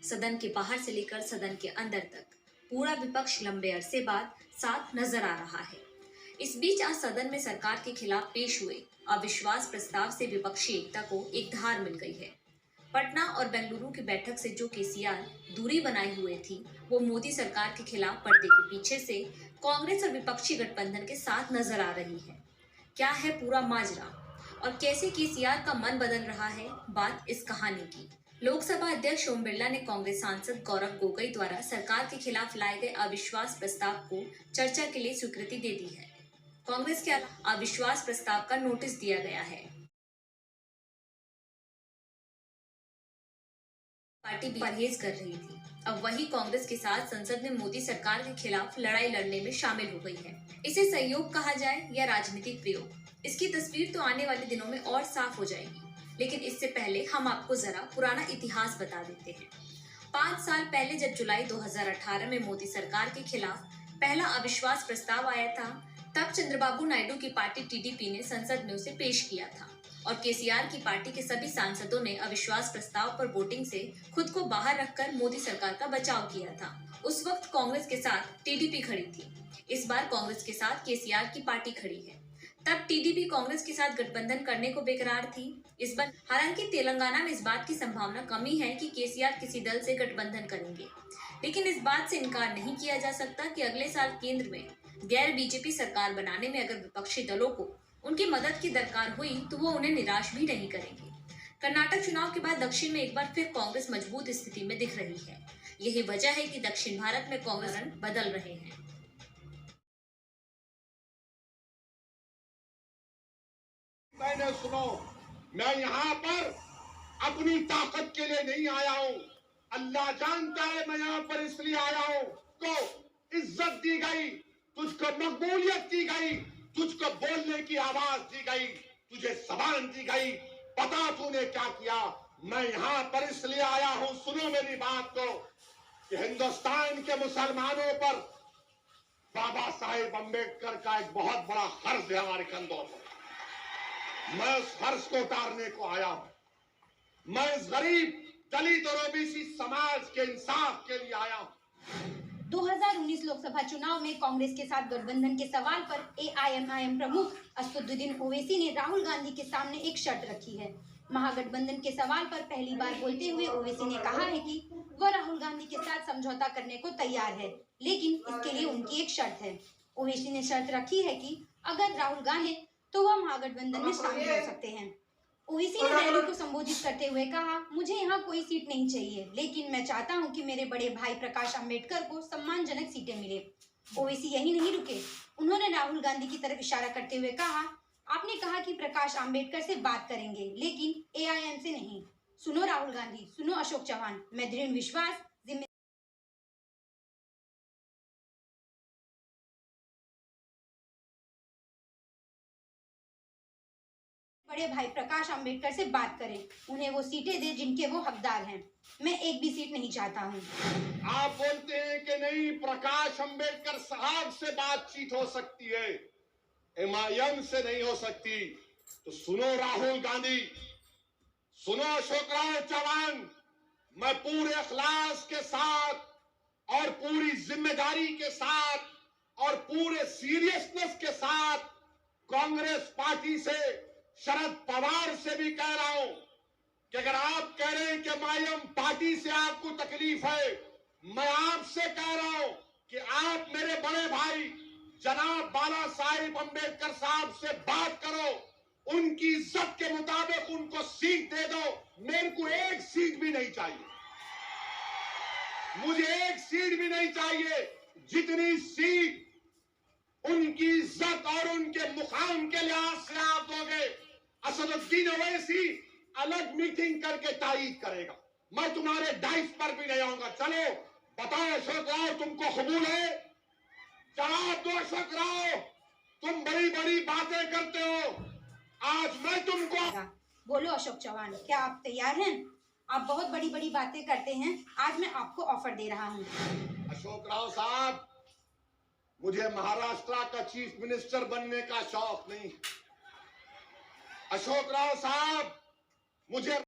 सदन के बाहर से लेकर सदन के अंदर तक पूरा विपक्ष लंबे अरसे बाद साथ नजर आ रहा है। इस बीच आज सदन में सरकार के खिलाफ पेश हुए अविश्वास प्रस्ताव से विपक्षी एकता को एक धार मिल गई है। पटना और बेंगलुरु की बैठक से जो केसीआर दूरी बनाए हुए थी, वो मोदी सरकार के खिलाफ पर्दे के पीछे से कांग्रेस और विपक्षी गठबंधन के साथ नजर आ रही है। क्या है पूरा माजरा और कैसे केसीआर का मन बदल रहा है, बात इस कहानी की। लोकसभा अध्यक्ष ओम बिरला ने कांग्रेस सांसद गौरव गोगोई द्वारा सरकार के खिलाफ लाए गए अविश्वास प्रस्ताव को चर्चा के लिए स्वीकृति दे दी है। कांग्रेस के अविश्वास प्रस्ताव का नोटिस दिया गया है। पार्टी परहेज कर रही थी, अब वही कांग्रेस के साथ संसद में मोदी सरकार के खिलाफ लड़ाई लड़ने में शामिल हो गई है। इसे सहयोग कहा जाए या राजनीतिक प्रयोग, इसकी तस्वीर तो आने वाले दिनों में और साफ हो जाएगी। लेकिन इससे पहले हम आपको जरा पुराना इतिहास बता देते हैं। 5 साल पहले जब जुलाई 2018 में मोदी सरकार के खिलाफ पहला अविश्वास प्रस्ताव आया था, तब चंद्रबाबू नायडू की पार्टी टीडीपी ने संसद में उसे पेश किया था और केसीआर की पार्टी के सभी सांसदों ने अविश्वास प्रस्ताव पर वोटिंग से खुद को बाहर रखकर मोदी सरकार का बचाव किया था। उस वक्त कांग्रेस के साथ टीडीपी खड़ी थी, इस बार कांग्रेस के साथ केसीआर की पार्टी खड़ी है। तब टीडीपी कांग्रेस के साथ गठबंधन करने को बेकरार थी। इस बार हालांकि तेलंगाना में इस बात की संभावना कमी है कि केसीआर किसी दल से गठबंधन करेंगे, लेकिन इस बात से इनकार नहीं किया जा सकता कि अगले साल केंद्र में गैर बीजेपी सरकार बनाने में अगर विपक्षी दलों को उनकी मदद की दरकार हुई तो वो उन्हें निराश भी नहीं करेंगे। कर्नाटक चुनाव के बाद दक्षिण में एक बार फिर कांग्रेस मजबूत स्थिति में दिख रही है। यही वजह है कि दक्षिण भारत में कांग्रेस बदल रहे हैं। मैंने सुनो, मैं यहाँ पर अपनी ताकत के लिए नहीं आया हूँ। अल्लाह जानता है मैं यहाँ पर इसलिए आया हूँ। तो इज्जत दी गई, तुझको मकबूलियत दी गई, तुझको बोलने की आवाज दी गई, तुझे जबान दी गई। पता तूने क्या किया? मैं यहाँ पर इसलिए आया हूँ, सुनो मेरी बात को, कि हिंदुस्तान के मुसलमानों पर बाबा साहेब अम्बेडकर का एक बहुत बड़ा फर्ज है हमारे कंधों पर। मैं उस फर्ज को उतारने को आया हूं। मैं इस गरीब दलित और ओबीसी समाज के इंसाफ के लिए आया हूं। 2019 लोकसभा चुनाव में कांग्रेस के साथ गठबंधन के सवाल पर एआईएमआईएम प्रमुख असदुद्दीन ओवैसी ने राहुल गांधी के सामने एक शर्त रखी है। महागठबंधन के सवाल पर पहली बार बोलते हुए ओवैसी ने कहा है कि वह राहुल गांधी के साथ समझौता करने को तैयार है, लेकिन इसके लिए उनकी एक शर्त है। ओवैसी ने शर्त रखी है कि अगर राहुल गांधी तो वह महागठबंधन में शामिल हो सकते हैं। ओवैसी ने रैली को संबोधित करते हुए कहा, मुझे यहाँ कोई सीट नहीं चाहिए, लेकिन मैं चाहता हूँ कि मेरे बड़े भाई प्रकाश अंबेडकर को सम्मानजनक सीटें मिले। ओवैसी यही नहीं रुके, उन्होंने राहुल गांधी की तरफ इशारा करते हुए कहा, आपने कहा कि प्रकाश अंबेडकर से बात करेंगे, लेकिन एआईएम से नहीं। सुनो राहुल गांधी, सुनो अशोक चौहान, मैं दृढ़ विश्वास बड़े भाई प्रकाश अंबेडकर से बात करें, उन्हें वो सीटें दे जिनके वो हकदार हैं। मैं एक भी सीट नहीं चाहता हूँ। आप बोलते हैं कि नहीं, प्रकाश अंबेडकर साहब से बातचीत हो सकती है, एमआईएम से नहीं हो सकती। तो सुनो राहुल गांधी, सुनो अशोक चौहान, मैं पूरे अखलास के साथ और पूरी जिम्मेदारी के साथ और पूरे सीरियसनेस के साथ कांग्रेस पार्टी से, शरद पवार से भी कह रहा हूं कि अगर आप कह रहे हैं कि एमआईएम पार्टी से आपको तकलीफ है, मैं आपसे कह रहा हूं कि आप मेरे बड़े भाई जनाब बाला साहेब अम्बेडकर साहब से बात करो, उनकी इज्जत के मुताबिक उनको सीट दे दो। मेरे को एक सीट भी नहीं चाहिए, मुझे एक सीट भी नहीं चाहिए। जितनी सीट उनकी इज्जत और उनके मुकाम के लिहाज से आप दोगे, असदुद्दीन ओवैसी अलग मीटिंग करके तारीफ करेगा, मैं तुम्हारे डाइस पर भी नहीं आऊंगा। चलो बताओ अशोक राव, तुमको कबूल है? जवाब दो अशोक राव, तुम बड़ी बड़ी बातें करते हो, आज मैं तुमको। बोलो अशोक चौहान, क्या आप तैयार हैं? आप बहुत बड़ी बड़ी बातें करते हैं, आज मैं आपको ऑफर दे रहा हूँ। अशोक राव साहब, मुझे महाराष्ट्र का चीफ मिनिस्टर बनने का शौक नहीं। अशोक राव साहब, मुझे